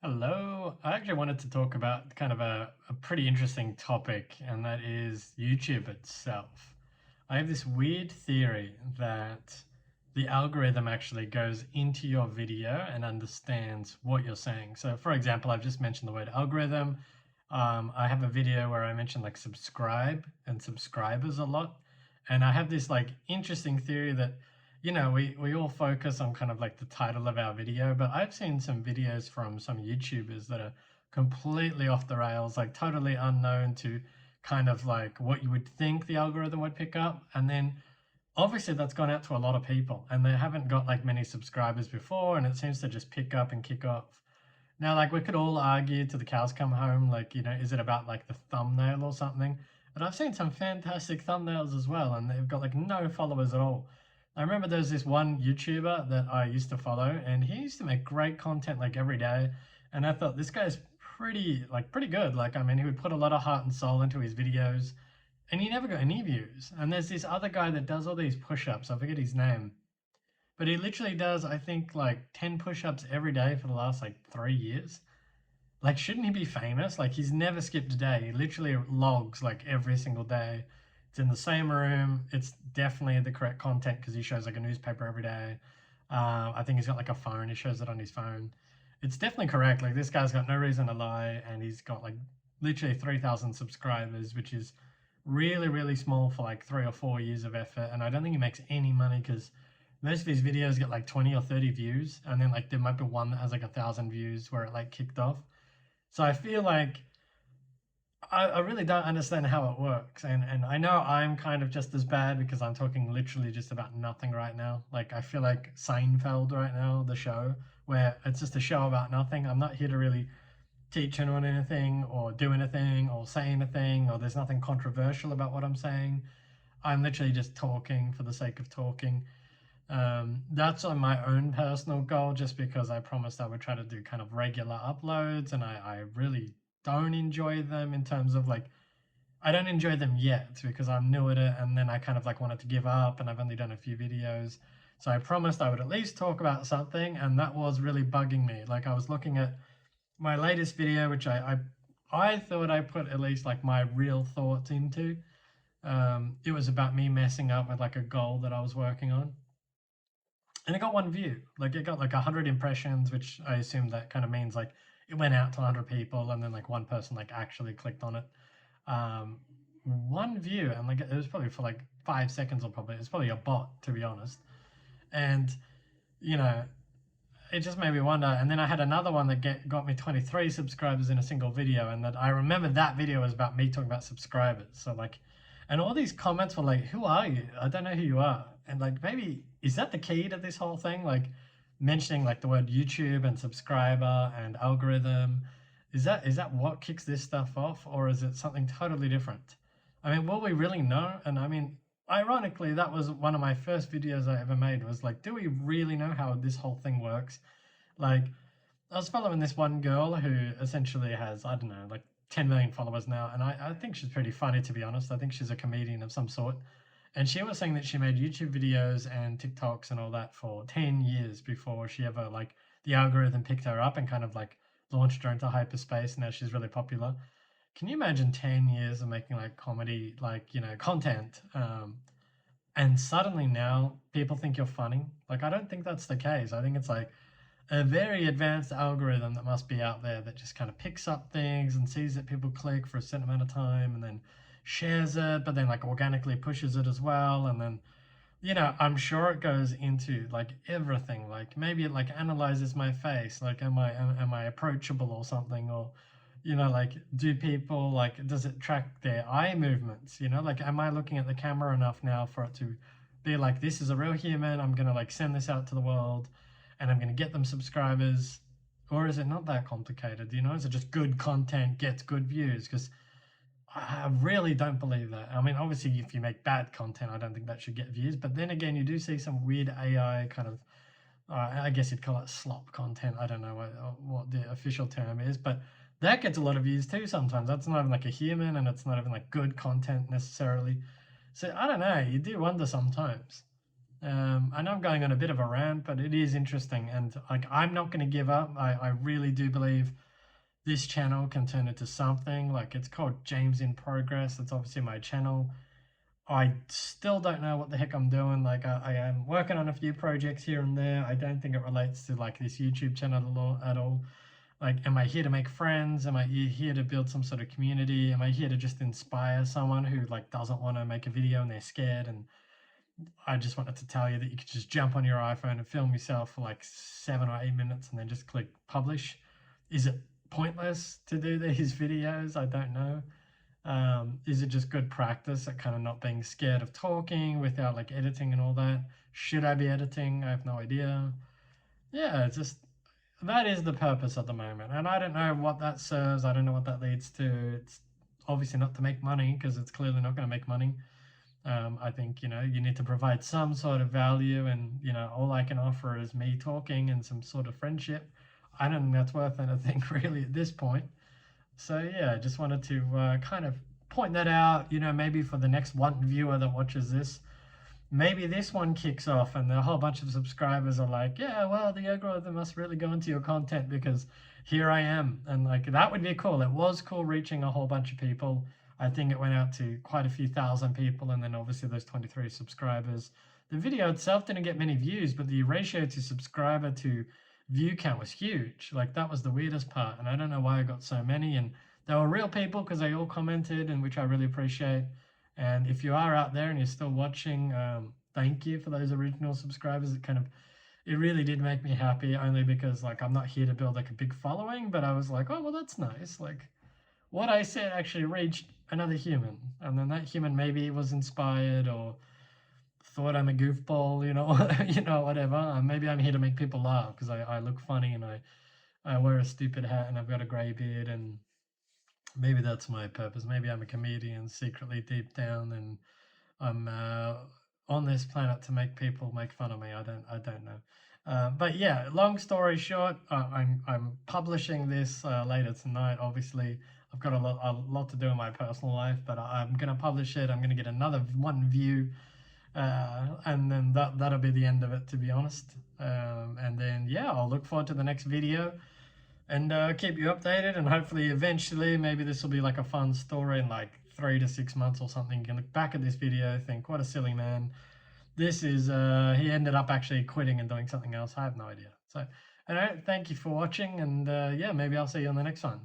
Hello. I actually wanted to talk about kind of a pretty interesting topic, and that is YouTube itself. I have this weird theory that the algorithm actually goes into your video and understands what you're saying. So, for example, I've just mentioned the word algorithm. I have a video where I mentioned like subscribe and subscribers a lot. And I have this like interesting theory that we all focus on kind of like the title of our video, but I've seen some videos from some YouTubers that are completely off the rails, like totally unknown to kind of like what you would think the algorithm would pick up. And then obviously that's gone out to a lot of people and they haven't got like many subscribers before, and it seems to just pick up and kick off. Now, like we could all argue to the cows come home, like, is it about like the thumbnail or something? But I've seen some fantastic thumbnails as well, and they've got like no followers at all. I remember there's this one YouTuber that I used to follow, and he used to make great content like every day. And I thought this guy's pretty good. Like, I mean, he would put a lot of heart and soul into his videos, and he never got any views. And there's this other guy that does all these push-ups. I forget his name, but he literally does, I think, like 10 push-ups every day for the last like 3 years. Like, shouldn't he be famous? Like, he's never skipped a day. He literally logs like every single day. It's in the same room. It's definitely the correct content because he shows like a newspaper every day. I think he's got like a phone. He shows it on his phone. It's definitely correct. Like, this guy's got no reason to lie, and he's got like literally 3,000 subscribers, which is really, really small for like 3 or 4 years of effort. And I don't think he makes any money because most of his videos get like 20 or 30 views, and then like there might be one that has like 1,000 views where it like kicked off. So I feel like I really don't understand how it works. And I know I'm kind of just as bad because I'm talking literally just about nothing right now. Like, I feel like Seinfeld right now, the show, where it's just a show about nothing. I'm not here to really teach anyone anything or do anything or say anything, or there's nothing controversial about what I'm saying. I'm literally just talking for the sake of talking. That's on my own personal goal, just because I promised I would try to do kind of regular uploads, and I really don't enjoy them in terms of like, I don't enjoy them yet because I'm new at it, and then I kind of like wanted to give up, and I've only done a few videos. So I promised I would at least talk about something, and that was really bugging me. Like, I was looking at my latest video, which I thought I put at least like my real thoughts into. It was about me messing up with like a goal that I was working on, and it got one view. Like, it got like 100 impressions, which I assume that kind of means like it went out to 100 people, and then like one person like actually clicked on it. Um, One view, and like it was probably for like 5 seconds, or probably it's probably a bot, to be honest. And you know, it just made me wonder. And then I had another one that got me 23 subscribers in a single video, and that I remember that video was about me talking about subscribers. So like, and all these comments were like, "Who are you? I don't know who you are." And like, maybe is that the key to this whole thing? Like, mentioning like the word YouTube and subscriber and algorithm. Is that what kicks this stuff off, or is it something totally different? I mean, will we really know? And I mean, ironically, that was one of my first videos I ever made, was like, do we really know how this whole thing works? Like, I was following this one girl who essentially has, I don't know, like 10 million followers now, and I think she's pretty funny, to be honest. I think she's a comedian of some sort. And she was saying that she made YouTube videos and TikToks and all that for 10 years before she ever, like, the algorithm picked her up and kind of like launched her into hyperspace. Now she's really popular. Can you imagine 10 years of making like comedy, like, content? And suddenly now people think you're funny. Like, I don't think that's the case. I think it's like a very advanced algorithm that must be out there that just kind of picks up things and sees that people click for a certain amount of time, and then shares it, but then like organically pushes it as well. And then, I'm sure it goes into like everything. Like, maybe it like analyzes my face. Like, am I approachable or something? Or, like, do people like, does it track their eye movements? Like, am I looking at the camera enough now for it to be like, this is a real human, I'm gonna like send this out to the world, and I'm gonna get them subscribers? Or is it not that complicated? Is it just good content gets good views? Because I really don't believe that. I mean, obviously, if you make bad content, I don't think that should get views. But then again, you do see some weird AI kind of, I guess you'd call it slop content. I don't know what the official term is, but that gets a lot of views too sometimes. That's not even like a human, and it's not even like good content necessarily. So I don't know. You do wonder sometimes. I know I'm going on a bit of a rant, but it is interesting, and like I'm not going to give up. I really do believe this channel can turn into something. Like it's called James in Progress. It's obviously my channel. I still don't know what the heck I'm doing. Like I am working on a few projects here and there. I don't think it relates to like this YouTube channel at all. Like, am I here to make friends? Am I here to build some sort of community? Am I here to just inspire someone who like doesn't want to make a video and they're scared? And I just wanted to tell you that you could just jump on your iPhone and film yourself for like 7 or 8 minutes and then just click publish. Is it pointless to do these videos? I don't know. Is it just good practice at kind of not being scared of talking without like editing and all that? Should I be editing? I have no idea. Yeah, it's just that is the purpose at the moment. And I don't know what that serves. I don't know what that leads to. It's obviously not to make money because it's clearly not going to make money. I think, you know, you need to provide some sort of value, and, you know, all I can offer is me talking and some sort of friendship. I don't think that's worth anything really at this point. So, yeah, I just wanted to kind of point that out, you know, maybe for the next one viewer that watches this. Maybe this one kicks off and a whole bunch of subscribers are like, yeah, well, the algorithm must really go into your content because here I am. And like, that would be cool. It was cool reaching a whole bunch of people. I think it went out to quite a few thousand people. And then obviously those 23 subscribers. The video itself didn't get many views, but the ratio to subscriber to view count was huge. Like that was the weirdest part. And I don't know why I got so many. And they were real people because they all commented, and which I really appreciate. And if you are out there and you're still watching, thank you for those original subscribers. It really did make me happy, only because like I'm not here to build like a big following, but I was like, oh, well, that's nice. Like what I said actually reached another human. And then that human maybe was inspired or thought I'm a goofball, you know, you know, whatever. Maybe I'm here to make people laugh because I look funny and I wear a stupid hat and I've got a grey beard, and maybe that's my purpose. Maybe I'm a comedian secretly deep down, and I'm on this planet to make people make fun of me. I don't know. But yeah, long story short, I'm publishing this later tonight. Obviously, I've got a lot to do in my personal life, but I'm gonna publish it. I'm gonna get another one view, and then that'll be the end of it, to be honest. And then yeah, I'll look forward to the next video and keep you updated. And hopefully, eventually, maybe this will be like a fun story in like 3 to 6 months or something. You can look back at this video, think, what a silly man. This is, he ended up actually quitting and doing something else. I have no idea. So, anyway, thank you for watching, and yeah, maybe I'll see you on the next one.